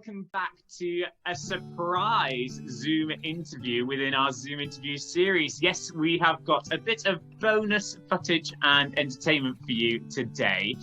welcome back to a surprise Zoom interview within our Zoom interview series. Yes, we have got a bit of bonus footage and entertainment for you today.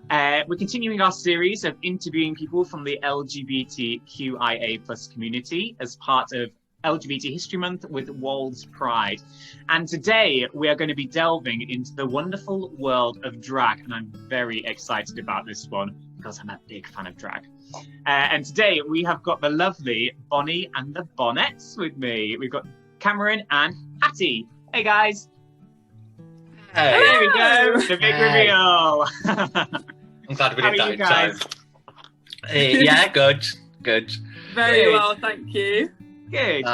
We're continuing our series of interviewing people from the LGBTQIA+ community as part of LGBT History Month with Wolds Pride. And today we are going to be delving into the wonderful world of drag, and I'm very excited about this one because I'm a big fan of drag. And today we have got the lovely Bonnie and the Bonnettes with me. We've got Cameron and Hattie. Hey guys. Hey. There we go. The big reveal. I'm glad we did that in guys? time. Yeah, good. Very Good. well, thank you. Good.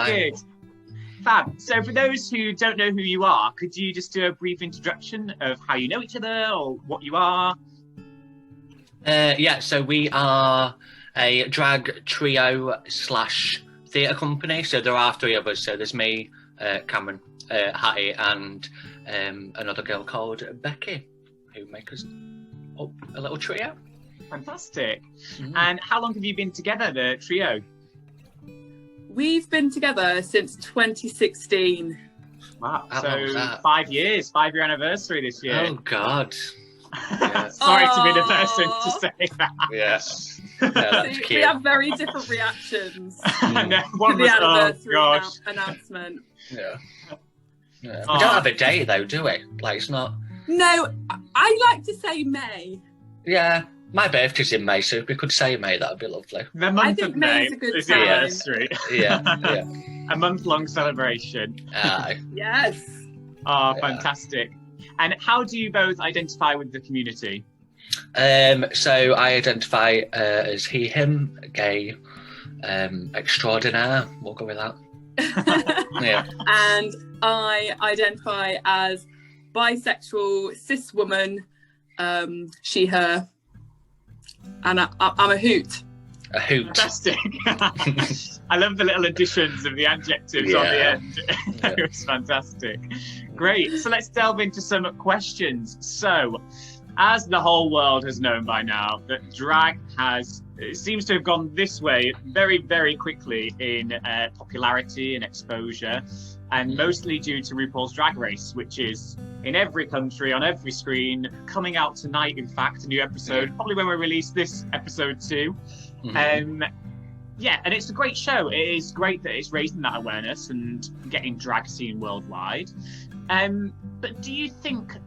Fab. So for those who don't know who you are, could you just do a brief introduction of how you know each other or what you are? So we are a drag trio / theatre company. So there are three of us. So there's me, Cameron, Hattie, and another girl called Becky, who make us up a little trio. Fantastic. And how long have you been together, the trio? We've been together since 2016. Wow. How long was So that? 5 years, 5-year anniversary this year. Oh God. Yeah. Sorry to be the person to say that. Yes. Yeah, that's So cute. we have very different reactions No, to one the was, oh anniversary gosh. announcement. Yeah. We Oh. don't have a day though, do we? Like it's not. No, I like to say May. Yeah. My birthday's in May, so if we could say May, that'd be lovely. The month think of May May's a good is the time. anniversary. Yeah. A month-long celebration. Aye. Yes. Oh, Yeah. fantastic. And how do you both identify with the community? So I identify as he, him, gay, extraordinaire. We'll go with that. Yeah. And I identify as bisexual, cis woman, she, her, and I'm a hoot. A hoot. Fantastic. I love the little additions of the adjectives on the Yeah. end. It was fantastic. Great. So let's delve into some questions. So, as the whole world has known by now, that drag it seems to have gone this way very, very quickly in popularity and exposure, and mostly due to RuPaul's Drag Race, which is in every country, on every screen, coming out tonight, in fact, a new episode, probably when we release this episode too. Mhm. And it's a great show. It is great that it's raising that awareness and getting drag seen worldwide. But do you think,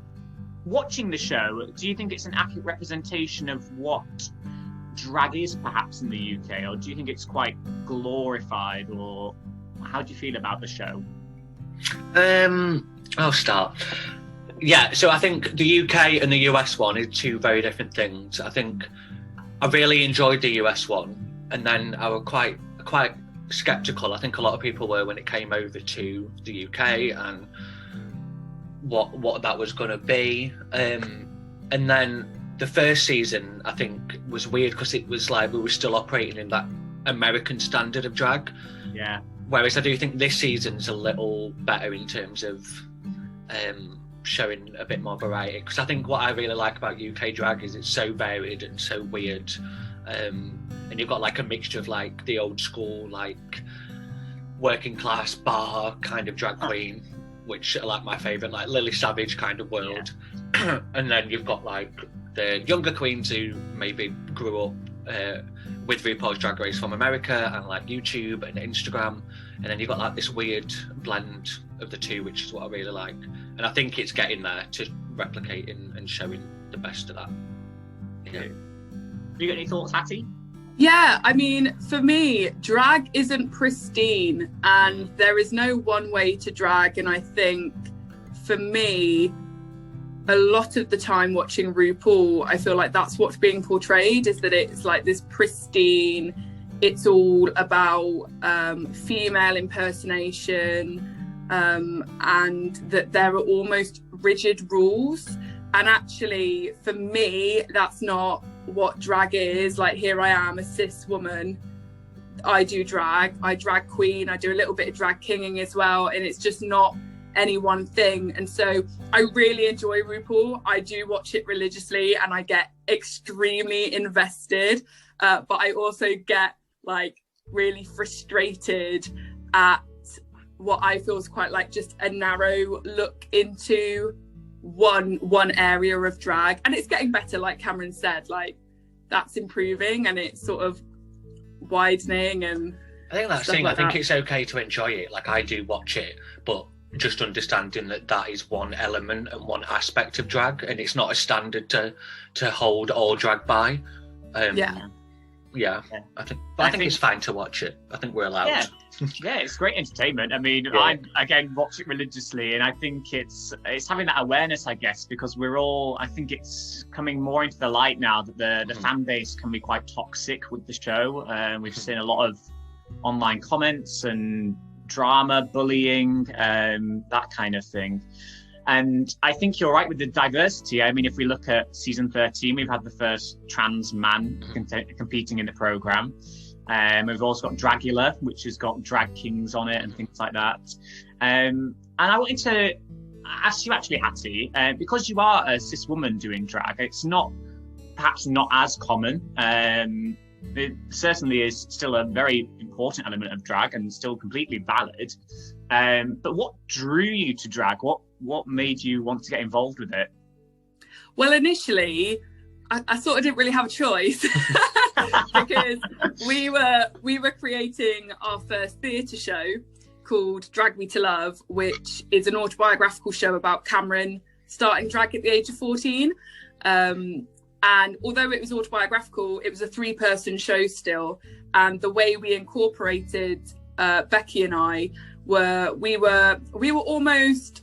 watching the show, do you think it's an accurate representation of what drag is perhaps in the UK, or do you think it's quite glorified, or how do you feel about the show? I'll start. Yeah, so I think the UK and the US one is two very different things. I think I really enjoyed the US one, and then I was quite skeptical. I think a lot of people were when it came over to the UK and what that was going to be. And then the first season, I think, was weird because it was like we were still operating in that American standard of drag. Yeah. Whereas I do think this season's a little better in terms of showing a bit more variety. Because I think what I really like about UK drag is it's so varied and so weird. And you've got like a mixture of like the old school, like working class bar kind of drag queen, which are like my favourite, like Lily Savage kind of world. Yeah. And then you've got like the younger queens who maybe grew up with RuPaul's Drag Race from America and like YouTube and Instagram, and then you've got like this weird blend of the two, which is what I really like, and I think it's getting there to replicating and showing the best of that. Yeah. Have you got any thoughts, Hattie? Yeah, I mean, for me, drag isn't pristine, and there is no one way to drag. And I think, for me, a lot of the time watching RuPaul, I feel like that's what's being portrayed, is that it's like this pristine, it's all about female impersonation, and that there are almost rigid rules. And actually, for me, that's not what drag is. Like, here I am, a cis woman. I do drag. I drag queen. I do a little bit of drag kinging as well. And it's just not any one thing. And so I really enjoy RuPaul. I do watch it religiously and I get extremely invested. But I also get like really frustrated at what I feel is quite like just a narrow look into one area of drag, and it's getting better, like Cameron said, like that's improving and it's sort of widening. And I think that's the thing. I think it's okay to enjoy it. Like I do watch it, but just understanding that is one element and one aspect of drag, and it's not a standard to hold all drag by. Yeah. I think it's fine to watch it. I think we're allowed. Yeah, it's great entertainment. I mean, I again watch it religiously, and I think it's having that awareness, I guess, because we're all. I think it's coming more into the light now that the fan base can be quite toxic with the show. We've seen a lot of online comments and drama, bullying, that kind of thing. And I think you're right with the diversity. I mean, if we look at season 13, we've had the first trans man competing in the programme. We've also got Dragula, which has got drag kings on it and things like that. And I wanted to ask you actually, Hattie, because you are a cis woman doing drag, it's perhaps not as common. It certainly is still a very important element of drag and still completely valid. But what drew you to drag? What made you want to get involved with it? Well, initially, I sort of didn't really have a choice because we were creating our first theatre show called Drag Me to Love, which is an autobiographical show about Cameron starting drag at the age of 14. And although it was autobiographical, it was a 3-person show still. And the way we incorporated Becky and I we were almost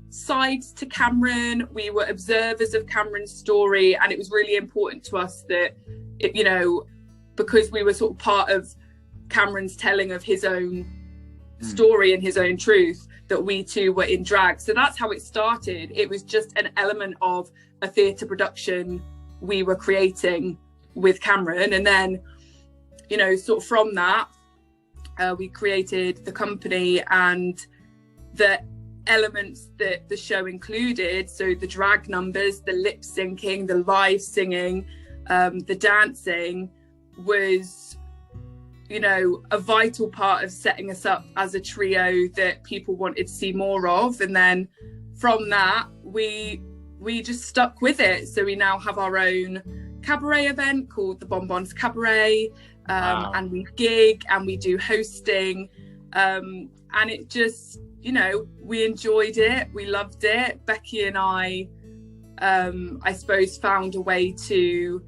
sides to Cameron. We were observers of Cameron's story, and it was really important to us that, because we were sort of part of Cameron's telling of his own story and his own truth, that we too were in drag. So that's how it started. It was just an element of a theatre production we were creating with Cameron, and then sort of from that we created the company and the elements that the show included. So the drag numbers, the lip syncing, the live singing, the dancing was a vital part of setting us up as a trio that people wanted to see more of. And then from that we just stuck with it. So we now have our own cabaret event called the Bonnettes Cabaret. Wow. And we gig and we do hosting, and it just we enjoyed it, we loved it. Becky and I suppose found a way to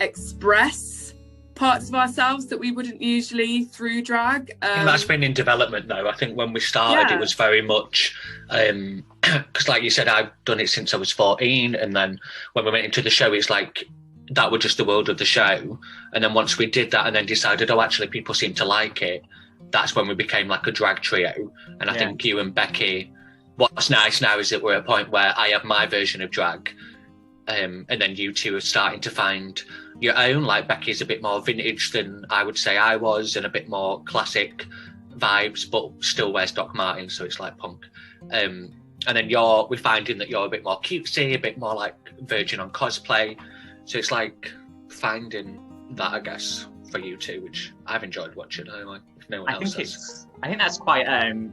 express parts of ourselves that we wouldn't usually through drag. I think that's been in development though. I think when we started it was very much because like you said, I've done it since I was 14, and then when we went into the show it's like that was just the world of the show. And then once we did that and then decided, actually people seem to like it, that's when we became like a drag trio. And I think you and Becky, what's nice now is that we're at a point where I have my version of drag, and then you two are starting to find your own. Like Becky's a bit more vintage than I would say I was, and a bit more classic vibes, but still wears Doc Martens, so it's like punk. And then we're finding that you're a bit more cutesy, a bit more like virgin on cosplay. So it's like finding that, I guess, for you two, which I've enjoyed watching anyway. If no one else has. I think that's quite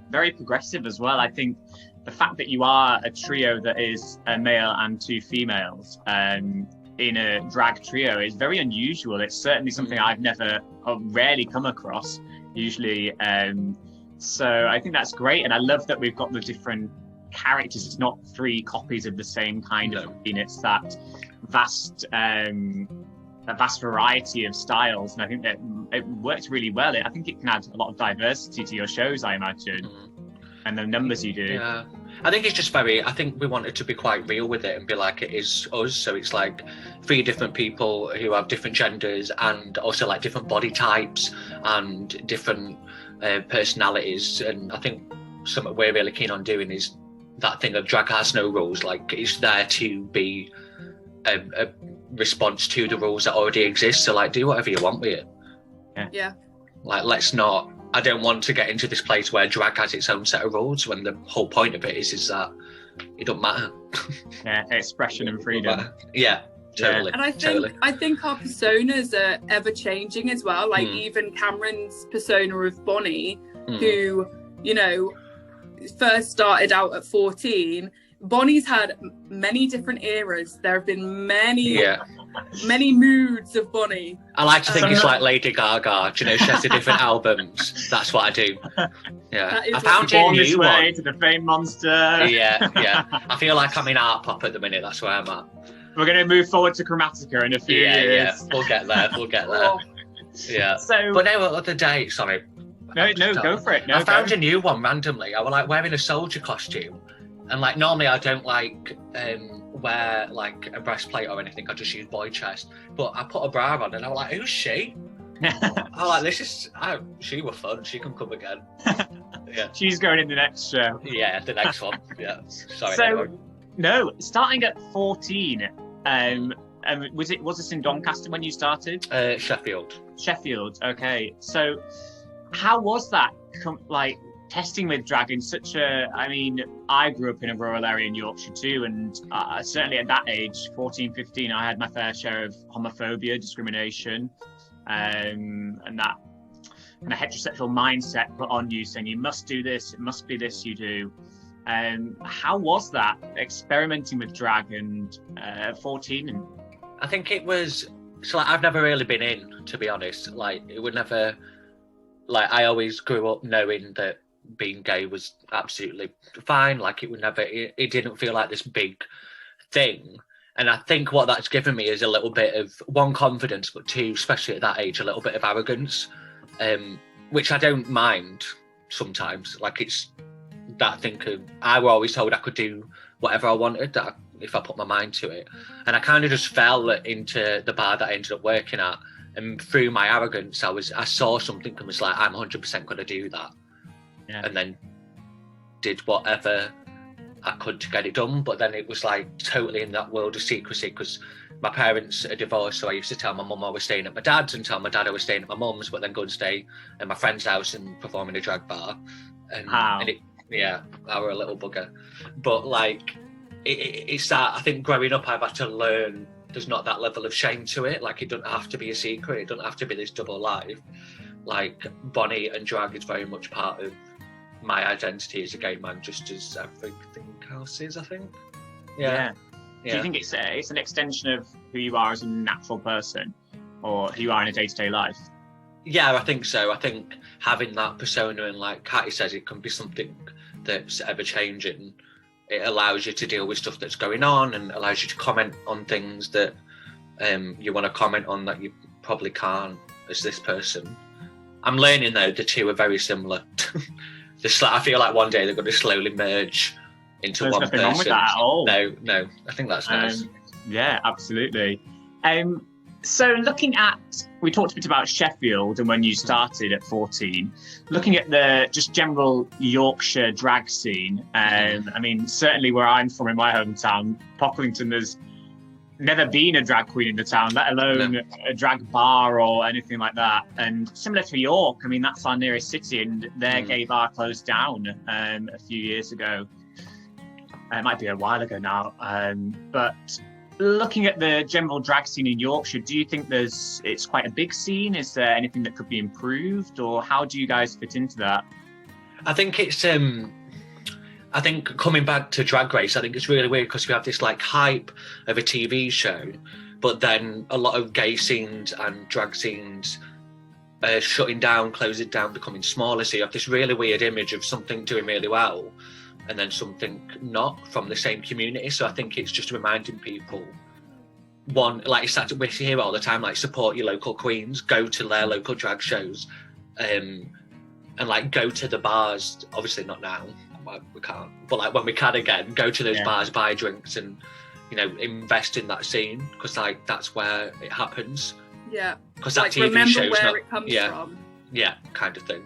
very progressive as well. I think the fact that you are a trio that is a male and 2 females in a drag trio is very unusual. It's certainly something I've never or rarely come across usually. So I think that's great, and I love that we've got the different characters. It's not 3 copies of the same kind of scene. It's that vast variety of styles, and I think that it works really well. I think it can add a lot of diversity to your shows, I imagine, and the numbers you do. Yeah, I think it's just I think we wanted to be quite real with it and be like, it is us. So it's like 3 different people who have different genders and also like different body types and different personalities. And I think something we're really keen on doing is that thing of drag has no rules. Like it's there to be a response to the rules that already exist. So like do whatever you want with it. Yeah. Like I don't want to get into this place where drag has its own set of rules when the whole point of it is that it don't matter. Yeah, expression and freedom. Yeah. Totally. And I think our personas are ever changing as well. Like even Cameron's persona of Bonnie, who, you know, first started out at 14. Bonnie's had many different eras. There have been many moods of Bonnie. I like to think it's like Lady Gaga. Do you know, she has the different albums. That's what I do. Yeah. I found you a new one. To the Fame Monster. Yeah. I feel like I'm in art pop at the minute. That's where I'm at. We're going to move forward to Chromatica in a few years. Yeah. We'll get there. Oh. Yeah. So, but no, other day, sorry. No, go for it. No, I found a new one randomly. I was like wearing a soldier costume. And like normally I don't like wear like a breastplate or anything. I just use boy chest. But I put a bra on and I was like, who's she? I was like, she was fun. She can come again. Yeah. She's going in the next show. Yeah, the next one. Yeah. Sorry. So, no, starting at 14. Was this in Doncaster when you started? Sheffield. Sheffield. Okay. So, how was that? Testing with drag in such a, I mean, I grew up in a rural area in Yorkshire too, and certainly at that age, 14, 15, I had my fair share of homophobia, discrimination, and that kind of heterosexual mindset put on you saying you must do this, it must be this you do. How was that, experimenting with drag and 14? And I think it was, so like, I've never really been in, to be honest. Like, it would never, like, I always grew up knowing that being gay was absolutely fine. Like it would never, it didn't feel like this big thing. And I think what that's given me is a little bit of, one, confidence, but two, especially at that age, a little bit of arrogance, which I don't mind sometimes. Like it's that thing of, I was always told I could do whatever I wanted, that if I put my mind to it. And I kind of just fell into the bar that I ended up working at. And through my arrogance, I saw something and was like, I'm 100% going to do that. Yeah. And then did whatever I could to get it done. But then it was like totally in that world of secrecy because my parents are divorced. So I used to tell my mum I was staying at my dad's and tell my dad I was staying at my mum's, but then go and stay at my friend's house and perform in a drag bar. And I were a little bugger. But like, it's that, I think growing up, I've had to learn there's not that level of shame to it. Like it doesn't have to be a secret. It doesn't have to be this double life. Like Bonnie and drag is very much part of my identity as a gay man, just as everything else is, I think. Yeah. Do you think it's an extension of who you are as a natural person or who you are in a day-to-day life? Yeah, I think so. I think having that persona, and like Hattie says, it can be something that's ever changing. It allows you to deal with stuff that's going on and allows you to comment on things that you want to comment on that you probably can't as this person. I'm learning though, the two are very similar. I feel like one day they're going to slowly merge into one person. There's nothing wrong with that at all. No, I think that's nice. Yeah, absolutely. So looking at, we talked a bit about Sheffield and when you started at 14, looking at the just general Yorkshire drag scene, I mean, certainly where I'm from in my hometown, Pocklington, there's never been a drag queen in the town, let alone a drag bar or anything like that. And similar to York, I mean, that's our nearest city and their gay bar closed down a few years ago. It might be a while ago now, but looking at the general drag scene in Yorkshire, do you think it's quite a big scene? Is there anything that could be improved, or how do you guys fit into that? I think it's I think coming back to Drag Race, I think it's really weird because we have this like hype of a TV show, but then a lot of gay scenes and drag scenes shutting down, closing down, becoming smaller. So you have this really weird image of something doing really well and then something not from the same community. So I think it's just reminding people, one, like it's that we hear all the time, like support your local queens, go to their local drag shows, and like go to the bars, obviously not now, we can't, but like when we can again, go to those bars, buy drinks and, you know, invest in that scene because like that's where it happens. Yeah. Because that like, TV show's where not, it comes from. Yeah, kind of thing.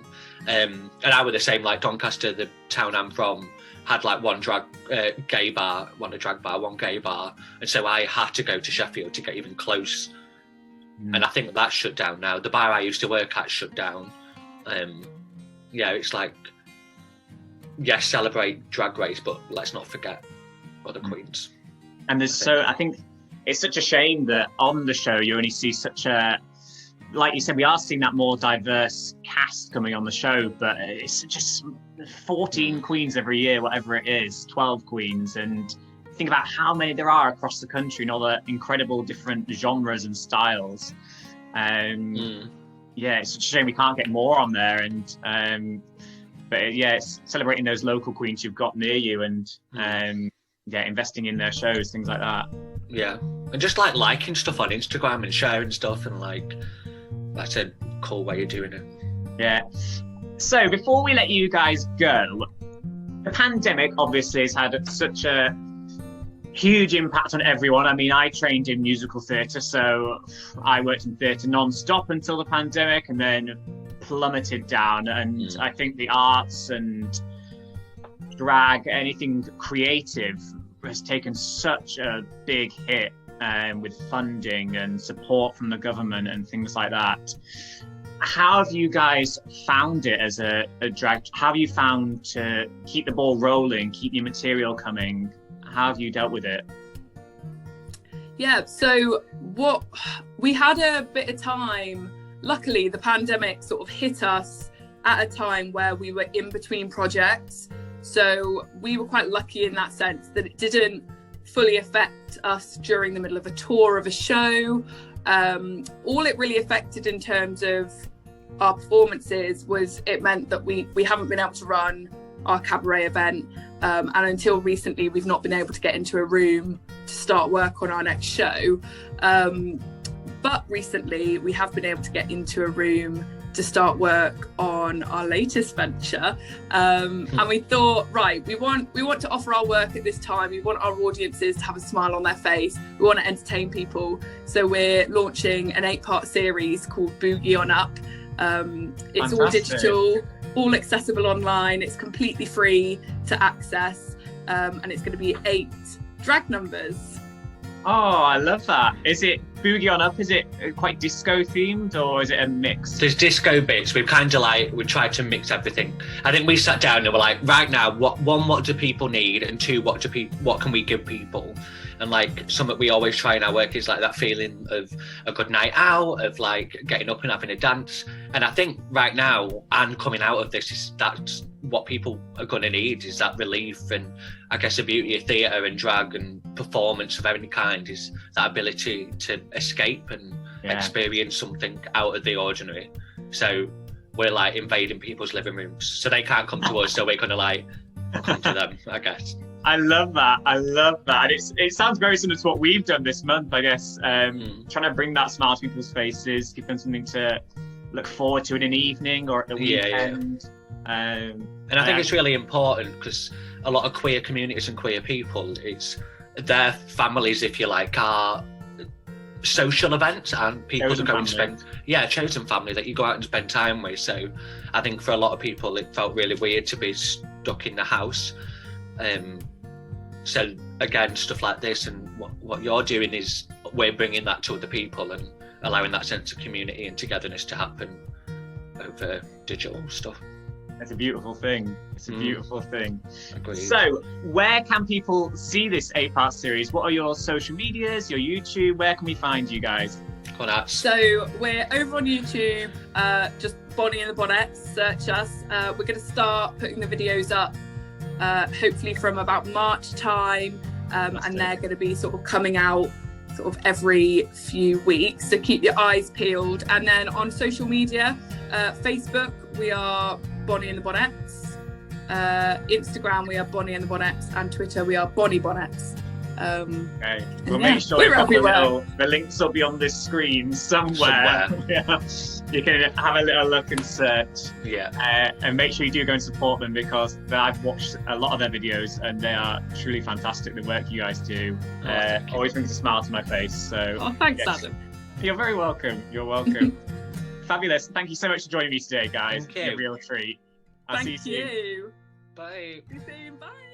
And I were the same, like Doncaster, the town I'm from, had like one gay bar, one a drag bar, one gay bar. And so I had to go to Sheffield to get even close. And I think that's shut down now. The bar I used to work at shut down. Yeah, it's like, yes, celebrate Drag Race, but let's not forget other queens. And there's I think it's such a shame that on the show you only see such a, like you said, we are seeing that more diverse cast coming on the show, but it's just 14 queens every year, whatever it is, 12 queens. And think about how many there are across the country and all the incredible different genres and styles. Yeah, it's such a shame we can't get more on there. And but yeah, it's celebrating those local queens you've got near you, and yeah, investing in their shows, things like that. Yeah, and just like liking stuff on Instagram and sharing stuff, and like that's a cool way of doing it. Yeah. So before we let you guys go, the pandemic obviously has had such a huge impact on everyone. I mean, I trained in musical theatre, so I worked in theatre non-stop until the pandemic, and then plummeted down. And I think the arts and drag, anything creative, has taken such a big hit with funding and support from the government and things like that. How have you guys found it as a drag? How have you found to keep the ball rolling, keep your material coming? How have you dealt with it? Yeah, so what we had a bit of time. Luckily, the pandemic sort of hit us at a time where we were in between projects. So we were quite lucky in that sense that it didn't fully affect us during the middle of a tour of a show. All it really affected in terms of our performances was it meant that we haven't been able to run our cabaret event, and until recently we've not been able to get into a room to start work on our next show, but recently we have been able to get into a room to start work on our latest venture, and we thought, right, we want to offer our work at this time. We want our audiences to have a smile on their face. We want to entertain people, so we're launching an 8-part series called Boogie On Up. It's all digital, all accessible online. It's completely free to access, and it's going to be 8 drag numbers. Oh, I love that. Is it Boogie On Up? Is it quite disco themed, or is it a mix? There's disco bits. We've kind of like, we tried to mix everything. I think we sat down and we're like, right now, what do people need, and 2, what can we give people? And like something we always try in our work is like that feeling of a good night out, of like getting up and having a dance. And I think right now, and coming out of this, that's what people are going to need, is that relief. And I guess the beauty of theatre and drag and performance of any kind is that ability to escape and experience something out of the ordinary. So we're like invading people's living rooms, so they can't come to us, so we're going to like come to them, I guess. I love that. And it sounds very similar to what we've done this month, I guess. Trying to bring that smile to people's faces, give them something to look forward to in an evening or at the weekend. And I think it's really important, because a lot of queer communities and queer people, it's their families, if you like, are social events, and people chosen that go family. and spend chosen family that you go out and spend time with. So I think for a lot of people it felt really weird to be stuck in the house. So again, stuff like this and what you're doing is we're bringing that to other people and allowing that sense of community and togetherness to happen over digital stuff. It's a beautiful thing. It's a beautiful thing. Agreed. So where can people see this 8-part series? What are your social medias, your YouTube? Where can we find you guys? So we're over on YouTube, just Bonnie and the Bonnettes, search us. We're going to start putting the videos up hopefully from about March time, and they're going to be sort of coming out sort of every few weeks, so keep your eyes peeled. And then on social media, Facebook we are Bonnie and the Bonnettes, Instagram we are Bonnie and the Bonnettes, and Twitter we are Bonnie Bonnettes. Okay, we'll make sure the links will be on this screen somewhere. Yeah. You can have a little look and search. And make sure you do go and support them, because I've watched a lot of their videos and they are truly fantastic. The work you guys do always brings a smile to my face. So thanks, Adam. You're very welcome. You're welcome. Fabulous. Thank you so much for joining me today, guys. Thank you. It's been a real treat. I'll see you soon. Thank you. Bye. See you soon. Bye.